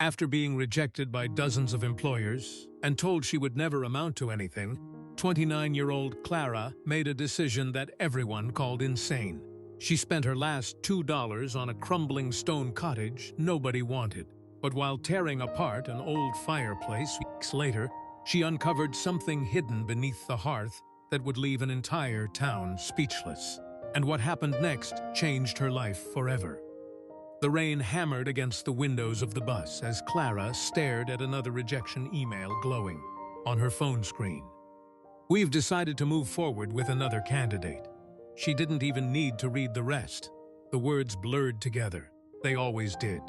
After being rejected by dozens of employers and told she would never amount to anything, 29-year-old Clara made a decision that everyone called insane. She spent her last $2 on a crumbling stone cottage nobody wanted. But while tearing apart an old fireplace weeks later, she uncovered something hidden beneath the hearth that would leave an entire town speechless. And what happened next changed her life forever. The rain hammered against the windows of the bus as Clara stared at another rejection email glowing on her phone screen. "We've decided to move forward with another candidate." She didn't even need to read the rest. The words blurred together. They always did.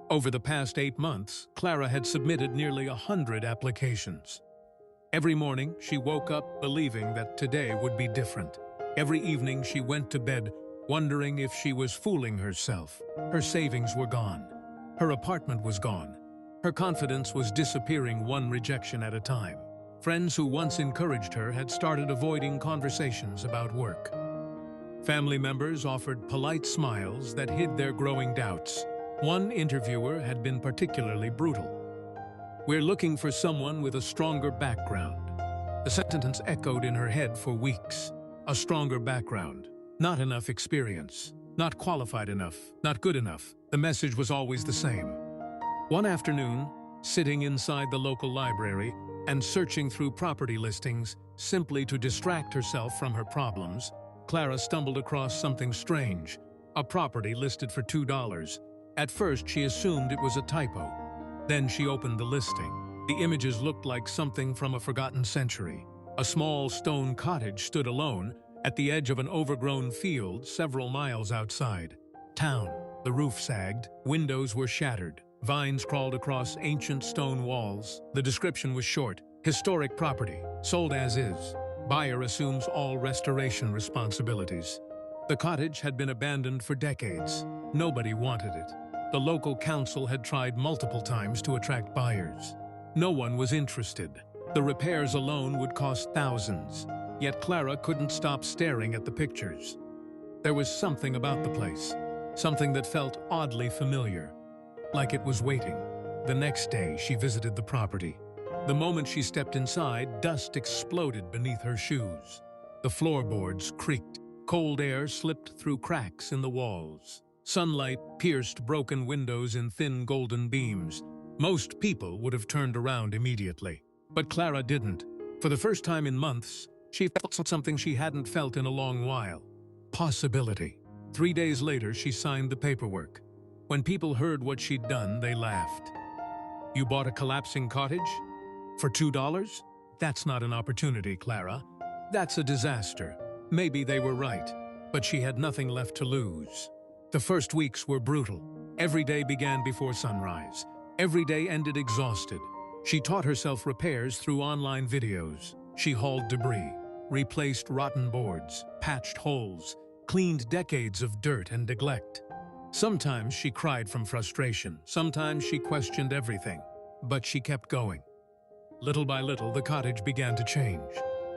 Over the past 8 months, Clara had submitted nearly 100 applications. Every morning, she woke up believing that today would be different. Every evening, she went to bed wondering if she was fooling herself. Her savings were gone. Her apartment was gone. Her confidence was disappearing one rejection at a time. Friends who once encouraged her had started avoiding conversations about work. Family members offered polite smiles that hid their growing doubts. One interviewer had been particularly brutal. "We're looking for someone with a stronger background." The sentence echoed in her head for weeks. A stronger background. Not enough experience. Not qualified enough. Not good enough. The message was always the same. One afternoon, sitting inside the local library and searching through property listings simply to distract herself from her problems, Clara stumbled across something strange. A property listed for $2. At first, she assumed it was a typo. Then she opened the listing. The images looked like something from a forgotten century. A small stone cottage stood alone at the edge of an overgrown field several miles outside town. The roof sagged, windows were shattered, vines crawled across ancient stone walls. The description was short: historic property, sold as is. Buyer assumes all restoration responsibilities. The cottage had been abandoned for decades. Nobody wanted it. The local council had tried multiple times to attract buyers. No one was interested. The repairs alone would cost thousands. Yet Clara couldn't stop staring at the pictures. There was something about the place, something that felt oddly familiar, like it was waiting. The next day, she visited the property. The moment she stepped inside, dust exploded beneath her shoes. The floorboards creaked. Cold air slipped through cracks in the walls. Sunlight pierced broken windows in thin golden beams. Most people would have turned around immediately. But Clara didn't. For the first time in months, she felt something she hadn't felt in a long while. Possibility. 3 days later, she signed the paperwork. When people heard what she'd done, they laughed. "You bought a collapsing cottage? For $2? That's not an opportunity, Clara. That's a disaster." Maybe they were right, but she had nothing left to lose. The first weeks were brutal. Every day began before sunrise. Every day ended exhausted. She taught herself repairs through online videos. She hauled debris, replaced rotten boards, patched holes, cleaned decades of dirt and neglect. Sometimes she cried from frustration. Sometimes she questioned everything. But she kept going. Little by little, the cottage began to change.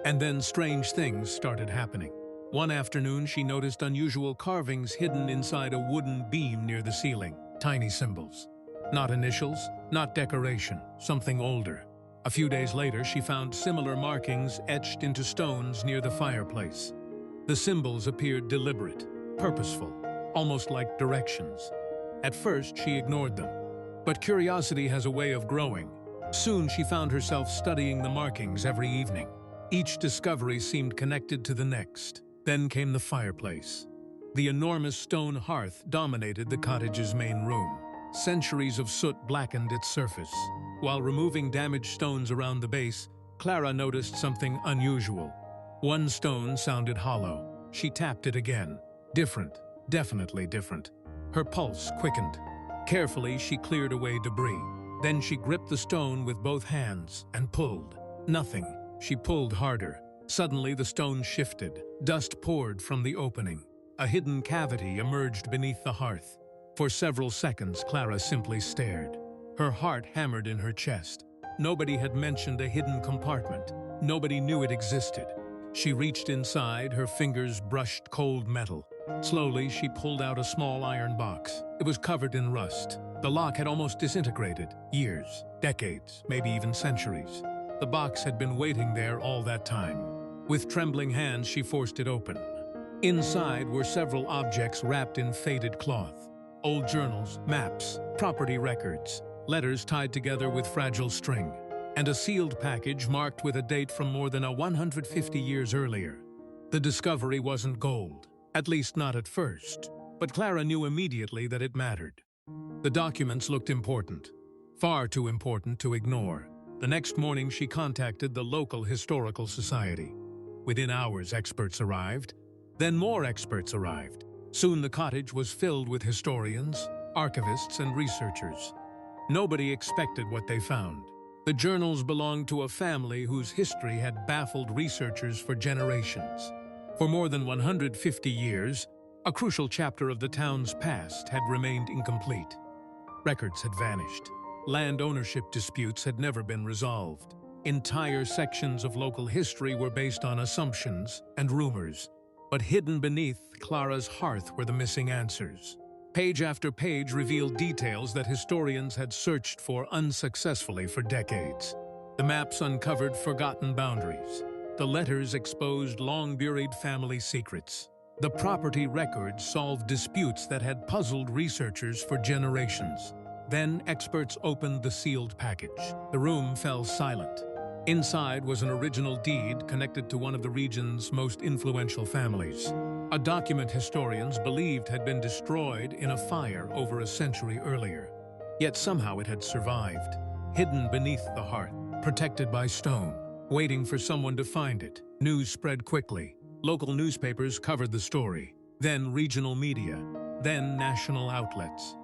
And then strange things started happening. One afternoon, she noticed unusual carvings hidden inside a wooden beam near the ceiling. Tiny symbols. Not initials, not decoration, something older. A few days later, she found similar markings etched into stones near the fireplace. The symbols appeared deliberate, purposeful, almost like directions. At first, she ignored them. But curiosity has a way of growing. Soon, she found herself studying the markings every evening. Each discovery seemed connected to the next. Then came the fireplace. The enormous stone hearth dominated the cottage's main room. Centuries of soot blackened its surface. While removing damaged stones around the base, Clara noticed something unusual. One stone sounded hollow. She tapped it again. Different, definitely different. Her pulse quickened. Carefully, she cleared away debris. Then she gripped the stone with both hands and pulled. Nothing. She pulled harder. Suddenly, the stone shifted. Dust poured from the opening. A hidden cavity emerged beneath the hearth. For several seconds, Clara simply stared. Her heart hammered in her chest. Nobody had mentioned a hidden compartment. Nobody knew it existed. She reached inside, her fingers brushed cold metal. Slowly, she pulled out a small iron box. It was covered in rust. The lock had almost disintegrated. Years, decades, maybe even centuries. The box had been waiting there all that time. With trembling hands, she forced it open. Inside were several objects wrapped in faded cloth. Old journals, maps, property records, letters tied together with fragile string, and a sealed package marked with a date from more than 150 years earlier. The discovery wasn't gold, at least not at first, but Clara knew immediately that it mattered. The documents looked important, far too important to ignore. The next morning, she contacted the local historical society. Within hours, experts arrived. Then more experts arrived. Soon the cottage was filled with historians, archivists, and researchers. Nobody expected what they found. The journals belonged to a family whose history had baffled researchers for generations. For more than 150 years, a crucial chapter of the town's past had remained incomplete. Records had vanished. Land ownership disputes had never been resolved. Entire sections of local history were based on assumptions and rumors. But hidden beneath Clara's hearth were the missing answers. Page after page revealed details that historians had searched for unsuccessfully for decades. The maps uncovered forgotten boundaries. The letters exposed long-buried family secrets. The property records solved disputes that had puzzled researchers for generations. Then experts opened the sealed package. The room fell silent. Inside was an original deed connected to one of the region's most influential families. A document historians believed had been destroyed in a fire over a century earlier. Yet somehow it had survived, hidden beneath the hearth, protected by stone, waiting for someone to find it. News spread quickly. Local newspapers covered the story, then regional media, then national outlets.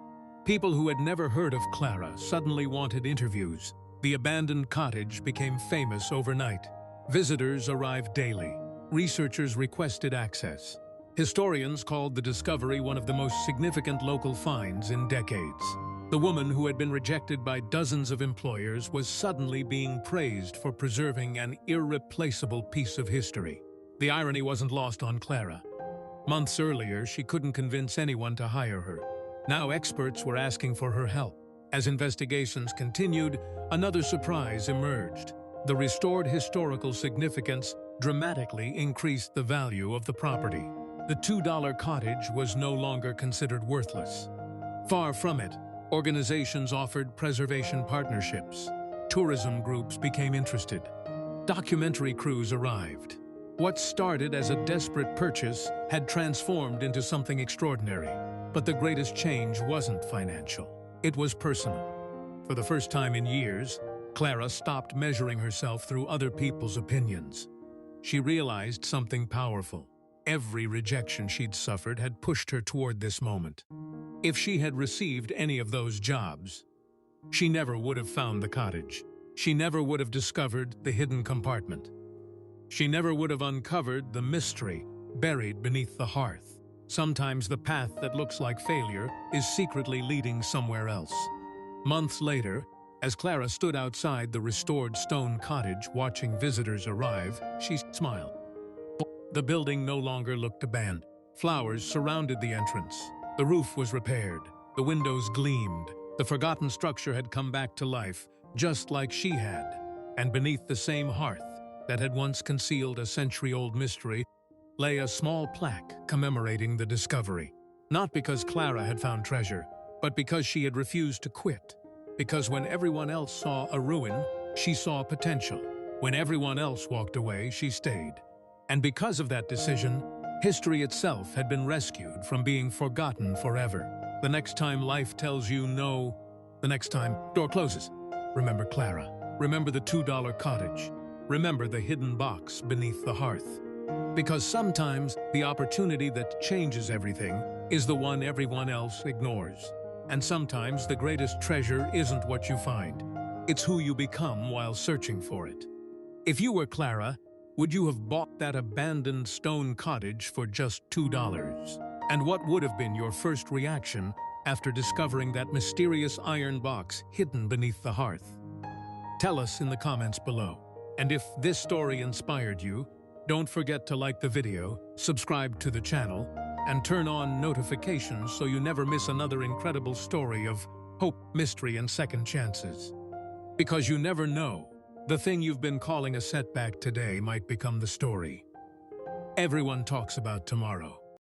People who had never heard of Clara suddenly wanted interviews. The abandoned cottage became famous overnight. Visitors arrived daily. Researchers requested access. Historians called the discovery one of the most significant local finds in decades. The woman who had been rejected by dozens of employers was suddenly being praised for preserving an irreplaceable piece of history. The irony wasn't lost on Clara. Months earlier, she couldn't convince anyone to hire her. Now experts were asking for her help. As investigations continued, another surprise emerged. The restored historical significance dramatically increased the value of the property. The $2 cottage was no longer considered worthless. Far from it, organizations offered preservation partnerships. Tourism groups became interested. Documentary crews arrived. What started as a desperate purchase had transformed into something extraordinary. But the greatest change wasn't financial. It was personal. For the first time in years, Clara stopped measuring herself through other people's opinions. She realized something powerful. Every rejection she'd suffered had pushed her toward this moment. If she had received any of those jobs, she never would have found the cottage. She never would have discovered the hidden compartment. She never would have uncovered the mystery buried beneath the hearth. Sometimes the path that looks like failure is secretly leading somewhere else. Months later, as Clara stood outside the restored stone cottage watching visitors arrive, she smiled. The building no longer looked abandoned. Flowers surrounded the entrance. The roof was repaired. The windows gleamed. The forgotten structure had come back to life, just like she had. And beneath the same hearth that had once concealed a century-old mystery lay a small plaque commemorating the discovery. Not because Clara had found treasure, but because she had refused to quit. Because when everyone else saw a ruin, she saw potential. When everyone else walked away, she stayed. And because of that decision, history itself had been rescued from being forgotten forever. The next time life tells you no, the next time door closes, remember Clara. Remember the $2 cottage. Remember the hidden box beneath the hearth. Because sometimes the opportunity that changes everything is the one everyone else ignores. And sometimes the greatest treasure isn't what you find. It's who you become while searching for it. If you were Clara, would you have bought that abandoned stone cottage for just $2? And what would have been your first reaction after discovering that mysterious iron box hidden beneath the hearth? Tell us in the comments below. And if this story inspired you, don't forget to like the video, subscribe to the channel, and turn on notifications so you never miss another incredible story of hope, mystery, and second chances. Because you never know, the thing you've been calling a setback today might become the story everyone talks about tomorrow.